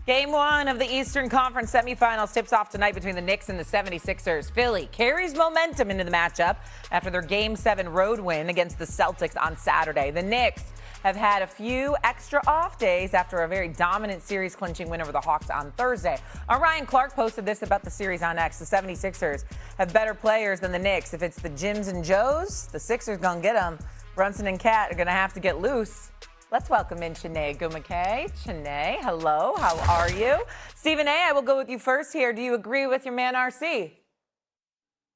Game one of the Eastern Conference semifinals tips off tonight between the Knicks and the 76ers. Philly carries momentum into the matchup after their Game 7 road win against the Celtics on Saturday. The Knicks have had a few extra off days after a very dominant series-clinching win over the Hawks on Thursday. Ryan Clark posted this about the series on X. The 76ers have better players than the Knicks. If it's the Jims and Joes, the Sixers gonna get them. Brunson and Kat are gonna have to get loose. Let's welcome in Chiney Gumake. Chiney, hello, how are you? Stephen A., I will go with you first here. Do you agree with your man RC?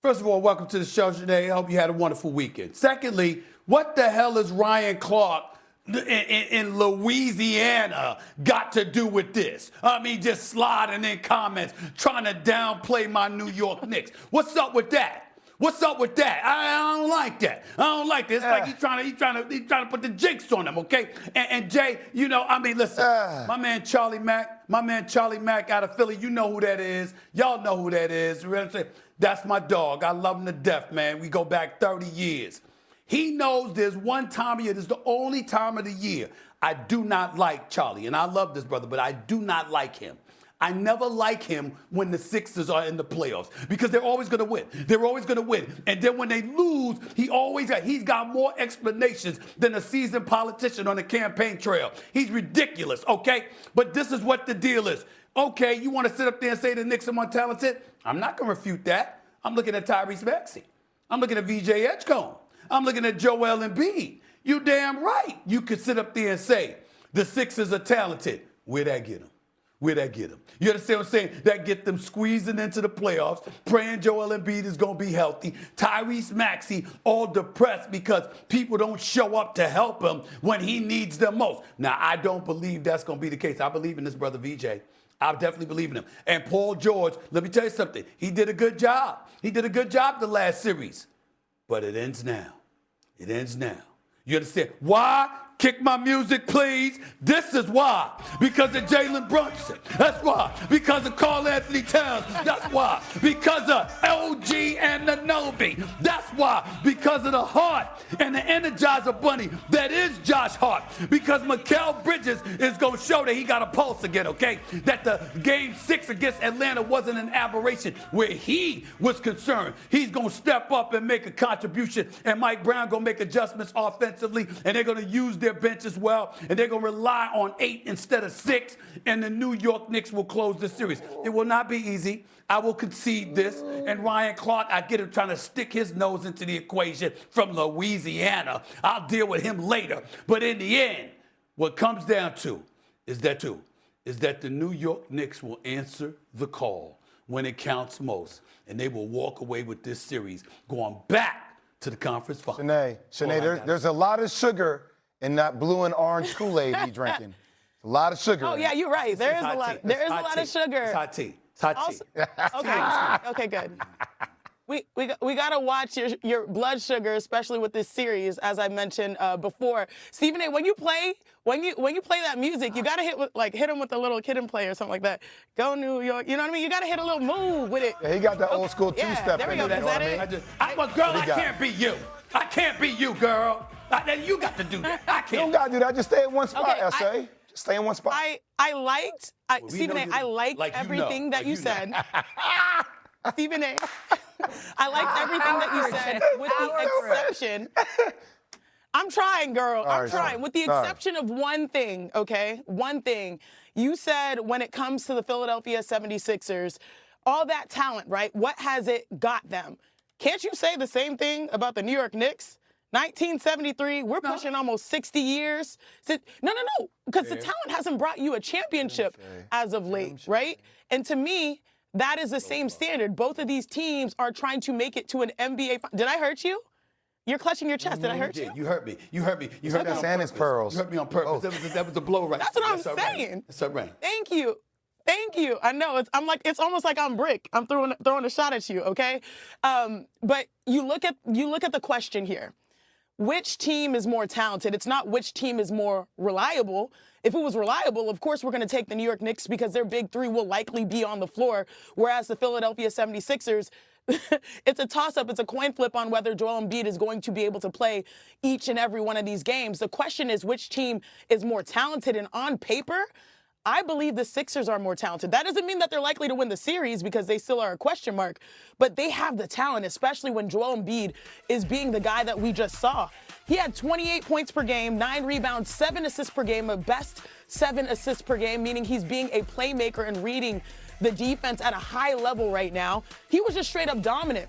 First of all, welcome to the show, Chiney. I hope you had a wonderful weekend. Secondly, what the hell is Ryan Clark in Louisiana got to do with this? I mean, just sliding in comments, trying to downplay my New York Knicks. What's up with that? What's up with that? I don't like that. I don't like this. It's like he's trying to put the jinx on them, okay? And Jay, you know, I mean, listen, my man Charlie Mack out of Philly, you know who that is. Y'all know who that is. You know what I'm saying? That's my dog. I love him to death, man. We go back 30 years. He knows there's one time a year, this is the only time of the year I do not like Charlie. And I love this brother, but I do not like him. I never like him when the Sixers are in the playoffs because they're always going to win. They're always going to win. And then when they lose, he's got more explanations than a seasoned politician on the campaign trail. He's ridiculous, okay? But this is what the deal is. Okay, you want to sit up there and say the Knicks are more talented? I'm not going to refute that. I'm looking at Tyrese Maxey. I'm looking at VJ Edgecombe. I'm looking at Joel Embiid. You damn right you could sit up there and say the Sixers are talented. Where'd that get them? Where'd that get them? You understand what I'm saying? That get them squeezing into the playoffs, praying Joel Embiid is going to be healthy. Tyrese Maxey all depressed because people don't show up to help him when he needs them most. Now, I don't believe that's going to be the case. I believe in this brother VJ. I definitely believe in him. And Paul George, let me tell you something. He did a good job. He did a good job the last series. But it ends now. It ends now. You understand? Why? Kick my music, please. This is why. Because of Jalen Brunson. That's why. Because of Karl Anthony Towns. That's why. Because of LG and Anobi. That's why. Because of the heart and the Energizer Bunny that is Josh Hart. Because Mikal Bridges is going to show that he got a pulse again, okay? That the Game 6 against Atlanta wasn't an aberration where he was concerned. He's going to step up and make a contribution. And Mike Brown going to make adjustments offensively. And they're going to use their bench as well, and they're going to rely on 8 instead of 6, and the New York Knicks will close the series. It will not be easy. I will concede this, and Ryan Clark, I get him trying to stick his nose into the equation from Louisiana. I'll deal with him later. But in the end, what comes down to is that the New York Knicks will answer the call when it counts most, and they will walk away with this series going back to the conference final. Shanae, there's a lot of sugar in that blue and orange Kool-Aid he's drinking. A lot of sugar. Oh, yeah, you're right. There is a lot of sugar. It's hot tea. It's hot tea. Okay, good. We got to watch your blood sugar, especially with this series, as I mentioned before. Stephen A., when you play that music, you got to hit him with a little kid and play or something like that. Go New York. You know what I mean? You got to hit a little move with it. Yeah, he got that old school two-step. There we go. Is that it? I can't be you. I can't be you, girl. You got to do that. I can't. You don't got to do that. Just stay in one spot, Okay, S.A. Just stay in one spot. Stephen A., I liked everything that you said. Stephen A., I liked everything that you said with the exception. I'm trying, girl. I'm trying. With the exception of one thing, okay? One thing. You said when it comes to the Philadelphia 76ers, all that talent, right? What has it got them? Can't you say the same thing about the New York Knicks? 1973, we're pushing almost 60 years. No, because the talent hasn't brought you a championship as of late, right? And to me, that is the same standard. Both of these teams are trying to make it to an NBA. Did I hurt you? You're clutching your chest. Did I hurt you? You hurt me. You hurt me. You hurt me on purpose. Pearls. You hurt me on purpose. That was a blow right. That's what I'm saying. That's all right. Thank you. I know it's almost like I'm Brick. I'm throwing a shot at you, okay? But you look at the question here. Which team is more talented? It's not which team is more reliable. If it was reliable, of course we're going to take the New York Knicks because their big three will likely be on the floor, whereas the Philadelphia 76ers, it's a toss-up. It's a coin flip on whether Joel Embiid is going to be able to play each and every one of these games. The question is which team is more talented, and on paper, I believe the Sixers are more talented. That doesn't mean that they're likely to win the series because they still are a question mark, but they have the talent, especially when Joel Embiid is being the guy that we just saw. He had 28 points per game, 9 rebounds, 7 assists per game, a best 7 assists per game, meaning he's being a playmaker and reading the defense at a high level right now. He was just straight up dominant.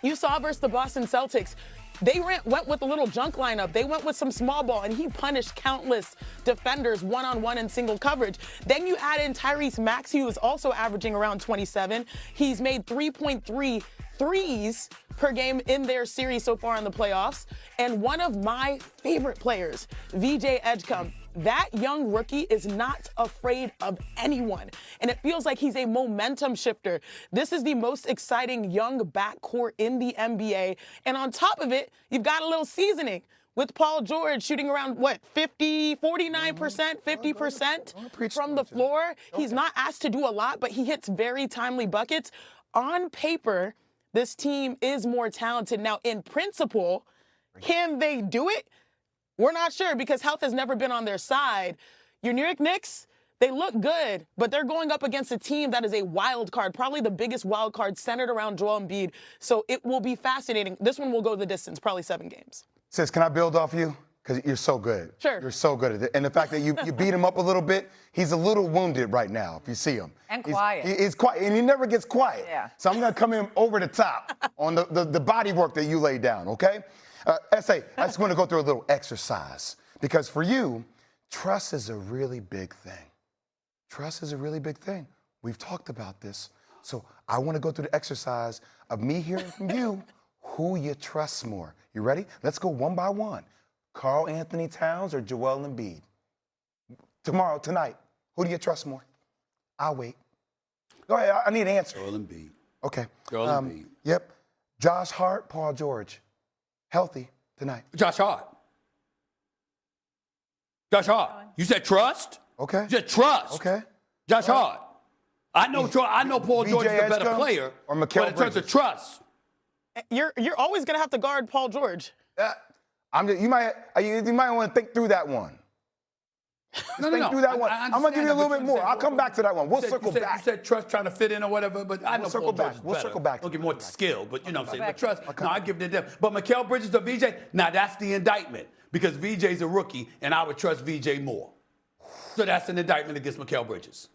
You saw versus the Boston Celtics. They went with a little junk lineup. They went with some small ball, and he punished countless defenders one-on-one in single coverage. Then you add in Tyrese Maxey, who is also averaging around 27. He's made 3.3 threes per game in their series so far in the playoffs. And one of my favorite players, VJ Edgecombe, that young rookie is not afraid of anyone. And it feels like he's a momentum shifter. This is the most exciting young backcourt in the NBA. And on top of it, you've got a little seasoning with Paul George shooting around, 49%, 50% from the floor. He's not asked to do a lot, but he hits very timely buckets. On paper, this team is more talented. Now, in principle, can they do it? We're not sure because health has never been on their side. Your New York Knicks, they look good, but they're going up against a team that is a wild card, probably the biggest wild card centered around Joel Embiid. So it will be fascinating. This one will go the distance, probably 7 games. Sis, can I build off you? Because you're so good. Sure. You're so good at it. And the fact that you beat him up a little bit, he's a little wounded right now, if you see him. And quiet. He's quiet, and he never gets quiet. Yeah. So I'm going to come in over the top on the body work that you laid down, okay? S.A., I just want to go through a little exercise. Because for you, trust is a really big thing. Trust is a really big thing. We've talked about this. So I want to go through the exercise of me hearing from you who you trust more. You ready? Let's go one by one. Karl Anthony Towns or Joel Embiid? Tonight, who do you trust more? I'll wait. Go ahead. I need an answer. Joel Embiid. Okay. Joel Embiid. Yep. Josh Hart, Paul George. Healthy tonight. Josh Hart. Josh Hart. You said trust? Okay. You said trust. Okay. Josh Hart. I know Paul George is a better player, or but in terms of trust. You're always going to have to guard Paul George. You might want to think through that one. Think through that one. I'm going to give you a little bit more. I'll come back to that one. We'll circle back. You said trust trying to fit in or whatever, but I know circle Paul George back. is We'll better. circle back. Don't give more skill, but you know what I'm saying. But trust, no, I give it to them. But Mikal Bridges or VJ, now that's the indictment because VJ's a rookie and I would trust VJ more. So that's an indictment against Mikal Bridges.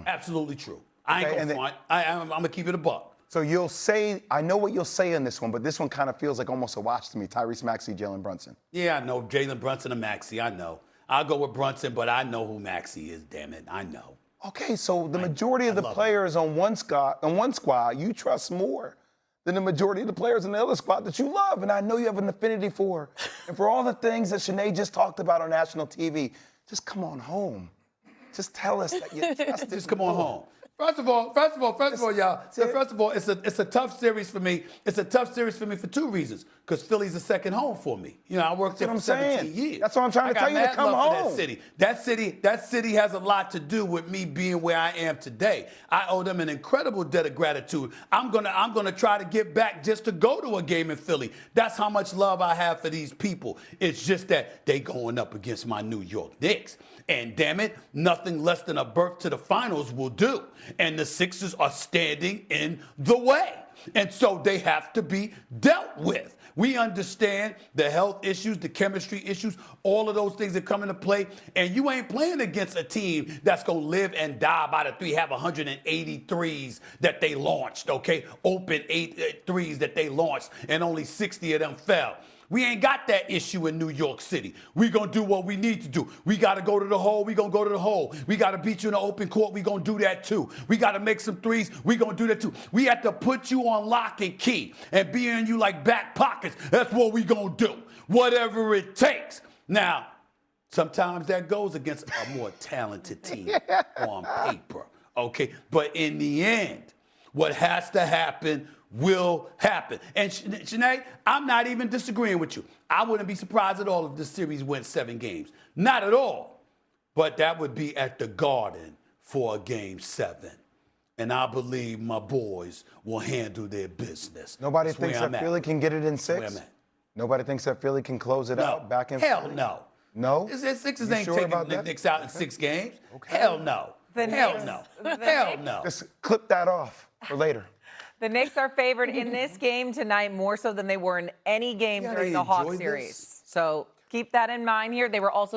Absolutely true. I ain't going to front. I'm going to keep it a buck. So you'll say, I know what you'll say in this one, but this one kind of feels like almost a watch to me. Tyrese Maxey, Jalen Brunson. Yeah, I know. Jalen Brunson and Maxey, I know. I'll go with Brunson, but I know who Maxey is, damn it. I know. Okay, so the majority of the players on one squad you trust more than the majority of the players in the other squad that you love, and I know you have an affinity for. And for all the things that Sinead just talked about on national TV, just come on home. Just tell us that you trust it. Just come on home. First of all, y'all. First of all, it's a tough series for me. It's a tough series for me for 2 reasons. Because Philly's a second home for me. You know, I worked there for 17 years. That's what I'm trying to tell you to come home. That city has a lot to do with me being where I am today. I owe them an incredible debt of gratitude. I'm gonna try to get back just to go to a game in Philly. That's how much love I have for these people. It's just that they going up against my New York Knicks. And damn it, nothing less than a berth to the finals will do. And the Sixers are standing in the way. And so they have to be dealt with. We understand the health issues, the chemistry issues, all of those things that come into play. And you ain't playing against a team that's going to live and die by the 3, have 180 threes that they launched, okay? Open 8 threes that they launched, and only 60 of them fell. We ain't got that issue in New York City. We gonna do what we need to do. We gotta go to the hole, we gonna go to the hole. We gotta beat you in the open court, we gonna do that too. We gotta make some threes, we gonna do that too. We have to put you on lock and key and be in you like back pockets. That's what we gonna do, whatever it takes. Now, sometimes that goes against a more talented team on paper, okay? But in the end, what has to happen will happen. And Sinead, I'm not even disagreeing with you. I wouldn't be surprised at all if this series went 7 games. Not at all. But that would be at the Garden for a game 7. And I believe my boys will handle their business. Nobody thinks that Philly can get it in 6? Nobody thinks that Philly can close it out back in Hell Philly? no. No? The Sixers You ain't sure taking about the that? Knicks out in 6 games. Okay. Hell no. Hell no. Hell no. Just clip that off for later. The Knicks are favored in this game tonight more so than they were in any game You gotta during the Hawks enjoy series. this. So keep that in mind here. They were also the